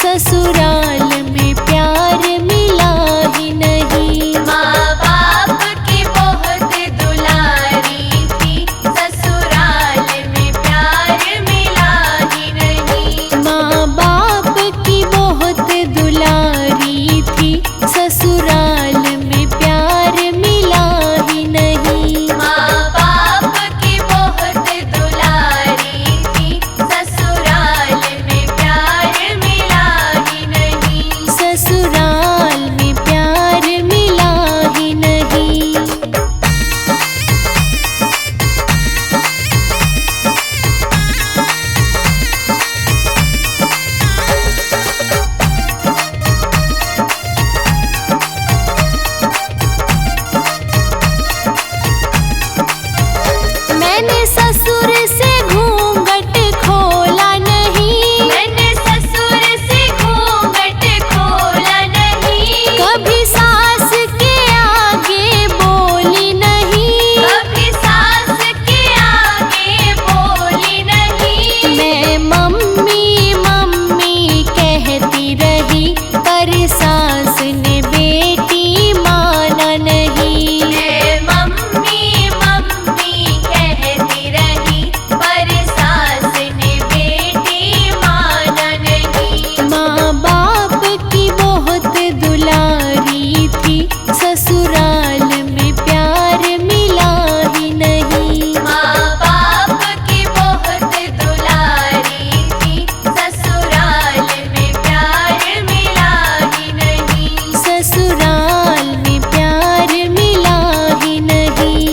ससुराल में प्यार मिला ही नहीं। माँ बाप की बहुत दुलारी थी, ससुराल में प्यार मिला ही नहीं। माँ बाप की बहुत दुलारी थी, ससुराल में प्यार मिला ही नहीं। माँ बाप की बहुत दुलारी थी, ससुराल में प्यार मिला ही नहीं। ससुराल में प्यार मिला ही नहीं। मैंने ससुर से घूंघट खोला नहीं। मैंने ससुर से घूंघट खोला नहीं। कभी सास के आगे बोली नहीं। कभी सास के आगे बोली नहीं। मैं मम्मी मम्मी कहती रही, पर सास ने बेटी माना नहीं। मैं मम्मी मम्मी कहती रही, पर सास ने बेटी माना नहीं। माँ बाप की बहुत दुलारी थी, ससुराल में प्यार मिला ही नहीं। माँ बाप की बहुत दुलारी थी, ससुराल में प्यार मिला ही नहीं। ससुराल में प्यार मिला ही नहीं।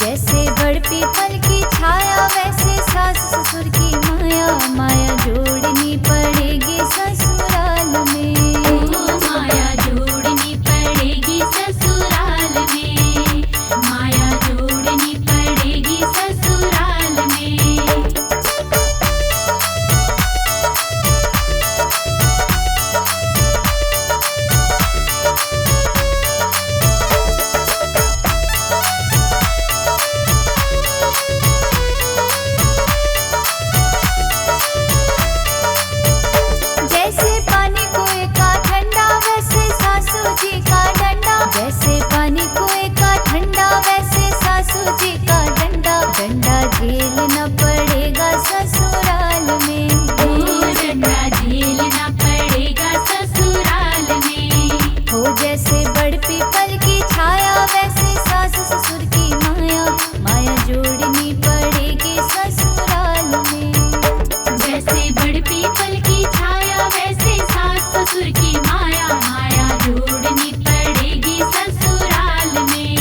जैसे बड़ पीपल की छाया वैसे सास ससुर की माया, माया जोड़नी पड़ेगी ससुराल में। माया जोड़नी पड़ेगी ससुराल में, माया जोड़नी पड़ेगी ससुराल में। जैसे पानी कुएं का ठंडा वैसे सासू जी का डंडा, जैसे पानी कुएं का ठंडा वैसे सासू जी का डंडा, डंडा झेलना पड़ेगा ससुराल में। डंडा झेलना पड़ेगा ससुराल में। हो जैसे बड़ पीपल की छाया वैसे सास ससुर की माया, माया जोड़नी पड़ेगी ससुराल में। जैसे बड़ पीपल की छाया वैसे सास ससुर की माया, माया जोड़नी पड़ेगी ससुराल में।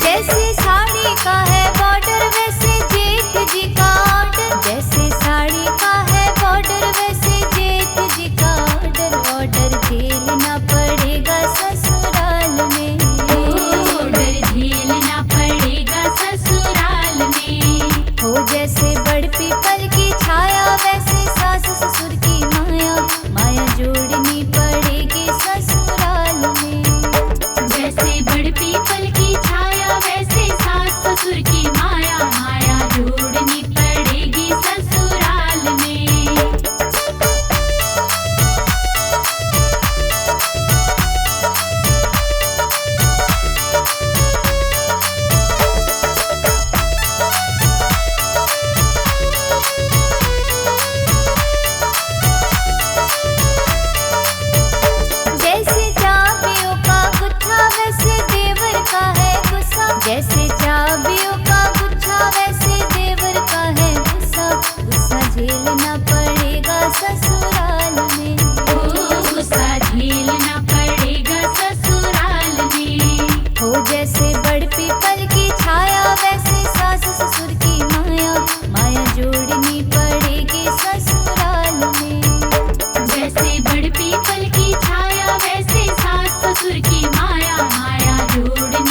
जैसे साड़ी का है बॉर्डर वैसे जेठ जी का ऑर्डर, जैसे साड़ी का है बॉर्डर वैसे जेठ जी का ऑर्डर, ऑर्डर झेलना पड़ेगा ससुराल में। ऑर्डर झेलना पड़ेगा ससुराल में। हो जैसे बड़ पीपल की छाया वैसे सास ससुर की माया, माया जोड़नी पड़ेगी ससुराल में। जैसे बड़ पीपल की छाया वैसे सास ससुर की माया, माया जोड़नी पड़ेगी ससुराल में। जैसे चाबियों का गुच्छा वैसे देवर का है गुस्सा, जैसे चाबियों का गुच्छा वैसे देवर का है गुस्सा, गुस्सा झेलना पड़ेगा ससुराल में। गुस्सा झेलना पड़ेगा ससुराल में। हो जैसे बड़ पीपल की छाया वैसे सास ससुर की माया, माया जोड़नी पड़ेगी ससुराल में। जैसे बड़ पीपल की छाया वैसे सास ससुर की माया, माया जोड़नी